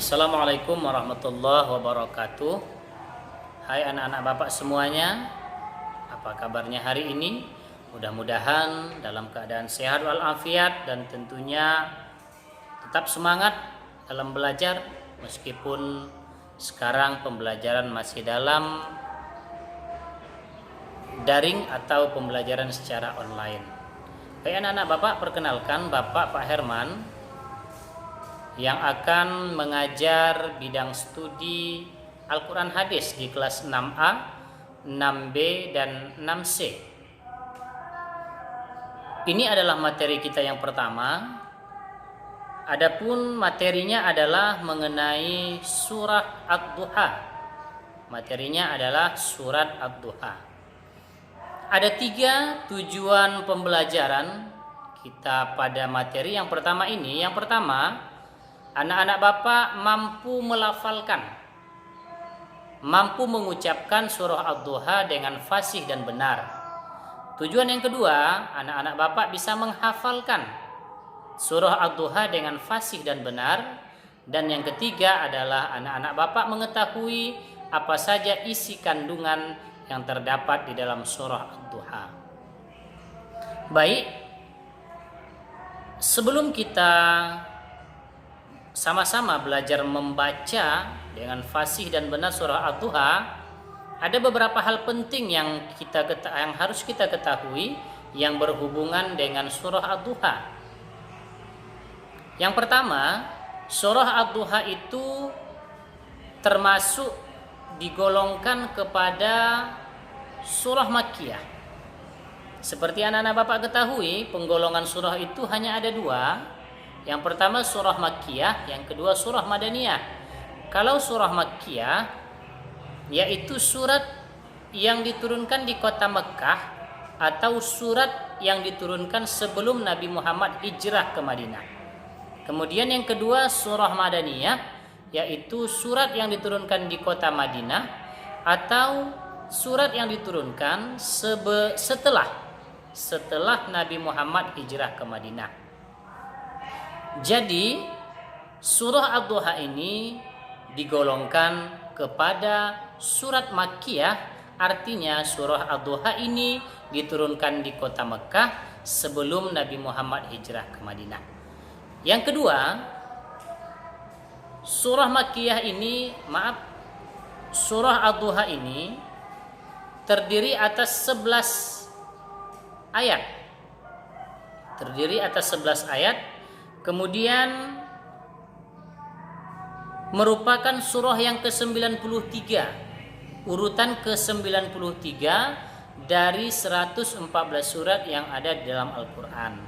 Assalamualaikum warahmatullahi wabarakatuh. Hai anak-anak bapak semuanya, apa kabarnya hari ini? Mudah-mudahan dalam keadaan sehat walafiat dan tentunya tetap semangat dalam belajar meskipun sekarang pembelajaran masih dalam daring atau pembelajaran secara online. Baik anak-anak bapak, perkenalkan Bapak Pak Herman yang akan mengajar bidang studi Al-Quran Hadis di kelas 6A, 6B, dan 6C. Ini adalah materi kita yang pertama. Adapun materinya adalah mengenai surah Ad-Duha. Materinya adalah surat Ad-Duha. Ada 3 tujuan pembelajaran kita pada materi yang pertama ini. Yang pertama, anak-anak bapak mampu melafalkan, mampu mengucapkan surah Ad-Duha dengan fasih dan benar. Tujuan yang kedua, anak-anak bapak bisa menghafalkan surah Ad-Duha dengan fasih dan benar. Dan yang ketiga adalah anak-anak bapak mengetahui apa saja isi kandungan yang terdapat di dalam surah Ad-Duha. Baik, sebelum kita sama-sama belajar membaca dengan fasih dan benar surah Ad-Duha, ada beberapa hal penting yang harus kita ketahui yang berhubungan dengan surah Ad-Duha. Yang pertama, surah Ad-Duha itu termasuk digolongkan kepada surah Makkiyah. Seperti anak-anak bapak ketahui, penggolongan surah itu hanya ada 2. Yang pertama surah Makkiyah, yang kedua surah Madaniyah. Kalau surah Makkiyah yaitu surat yang diturunkan di kota Mekah atau surat yang diturunkan sebelum Nabi Muhammad hijrah ke Madinah. Kemudian yang kedua surah Madaniyah yaitu surat yang diturunkan di kota Madinah atau surat yang diturunkan setelah Nabi Muhammad hijrah ke Madinah. Jadi surah Ad-Duha ini digolongkan kepada surat Makkiyah, artinya surah Ad-Duha ini diturunkan di kota Mekah sebelum Nabi Muhammad hijrah ke Madinah. Yang kedua, surah Ad-Duha ini terdiri atas 11 ayat. Kemudian merupakan surah yang ke-93, urutan ke-93 dari 114 surat yang ada di dalam Al-Quran.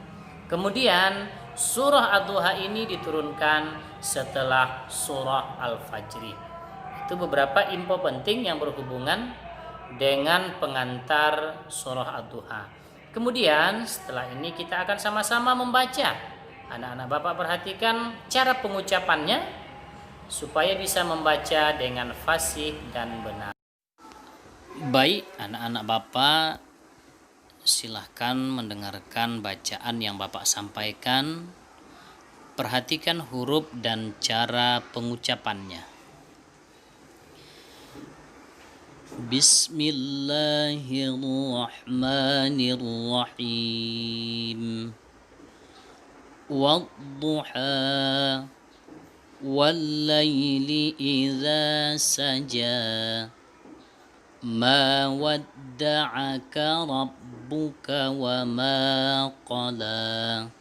Kemudian surah Ad-Duha ini diturunkan setelah surah Al-Fajri. Itu beberapa info penting yang berhubungan dengan pengantar surah Ad-Duha. Kemudian setelah ini kita akan sama-sama membaca. Anak-anak bapak perhatikan cara pengucapannya supaya bisa membaca dengan fasih dan benar. Baik anak-anak bapak, silahkan mendengarkan bacaan yang bapak sampaikan. Perhatikan huruf dan cara pengucapannya. Bismillahirrahmanirrahim. Wadduha wallayli idza saja ma wadda'aka rabbuka wa ma qala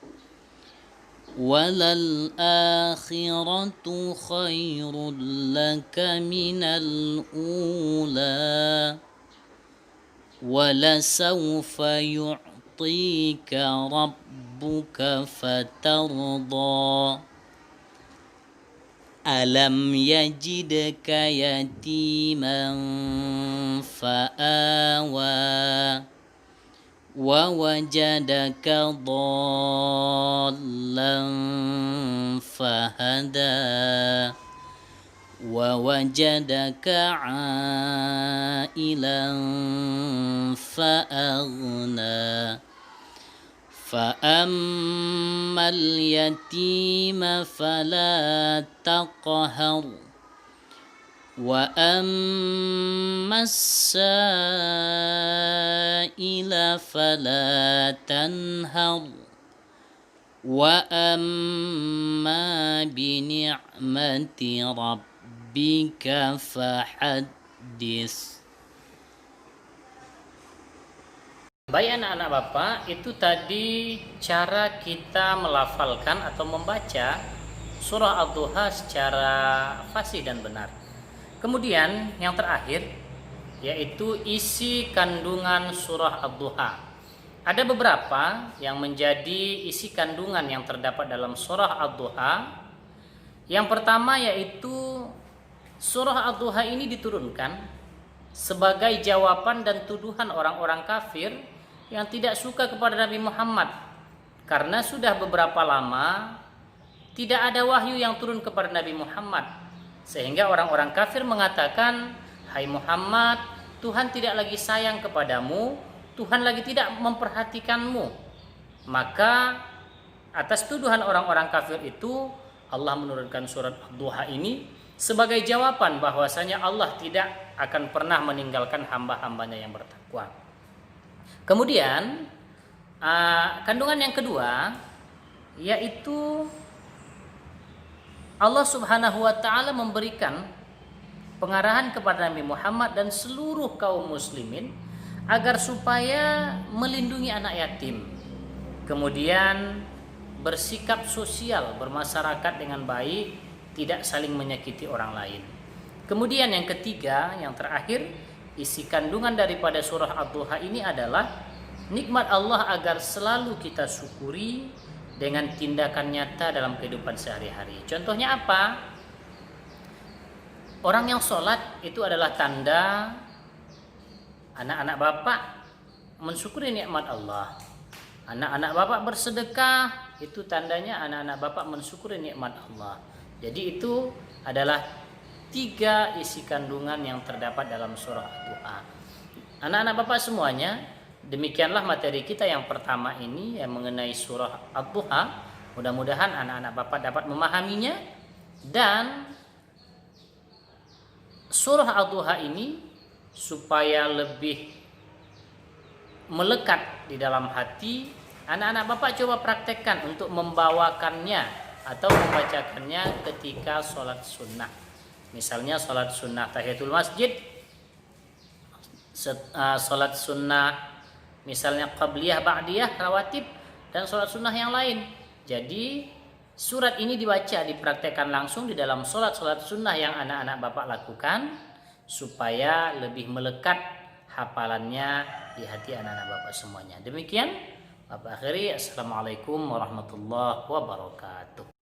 walal akhiratu khairul laka minal ula walasawfa yu'tika rabbuka fatarda alam yajidka yatiman fa'awa wa wajadaka dhallan fahada wa wajadaka ailan fa'aghna فأما اليتيم فلا تقهر وأما السائل فلا تنهر وأما بنعمة ربك فحدث. Baik anak-anak Bapak, itu tadi cara kita melafalkan atau membaca surah Ad-Duha secara fasih dan benar. Kemudian yang terakhir yaitu isi kandungan surah Ad-Duha. Ada beberapa yang menjadi isi kandungan yang terdapat dalam surah Ad-Duha. Yang pertama yaitu surah Ad-Duha ini diturunkan sebagai jawaban dan tuduhan orang-orang kafir yang tidak suka kepada Nabi Muhammad, karena sudah beberapa lama tidak ada wahyu yang turun kepada Nabi Muhammad, sehingga orang-orang kafir mengatakan, "Hai Muhammad, Tuhan tidak lagi sayang kepadamu, Tuhan lagi tidak memperhatikanmu." Maka atas tuduhan orang-orang kafir itu Allah menurunkan surat Ad-Duha ini sebagai jawaban bahwasanya Allah tidak akan pernah meninggalkan hamba-hambanya yang bertakwa. Kemudian kandungan yang kedua yaitu Allah Subhanahu wa taala memberikan pengarahan kepada Nabi Muhammad dan seluruh kaum muslimin agar supaya melindungi anak yatim. Kemudian bersikap sosial, bermasyarakat dengan baik, tidak saling menyakiti orang lain. Kemudian yang ketiga, yang terakhir, isi kandungan daripada surah Ad-Duha ini adalah nikmat Allah agar selalu kita syukuri dengan tindakan nyata dalam kehidupan sehari-hari. Contohnya apa? Orang yang sholat itu adalah tanda anak-anak Bapak mensyukuri nikmat Allah. Anak-anak Bapak bersedekah, itu tandanya anak-anak Bapak mensyukuri nikmat Allah. Jadi itu adalah 3 isi kandungan yang terdapat dalam surah Ad-Duha. Anak-anak Bapak semuanya, demikianlah materi kita yang pertama ini yang mengenai surah Ad-Duha. Mudah-mudahan anak-anak Bapak dapat memahaminya, dan surah Ad-Duha ini supaya lebih melekat di dalam hati, anak-anak Bapak coba praktekkan untuk membawakannya atau membacakannya ketika sholat sunnah. Misalnya sholat sunnah tahiyatul masjid, sholat sunnah misalnya qabliyah, ba'diyah, rawatib, dan sholat sunnah yang lain. Jadi surat ini dibaca, dipraktekkan langsung di dalam sholat-sholat sunnah yang anak-anak Bapak lakukan, supaya lebih melekat hafalannya di hati anak-anak Bapak semuanya. Demikian Bapak akhiri. Assalamualaikum warahmatullahi wabarakatuh.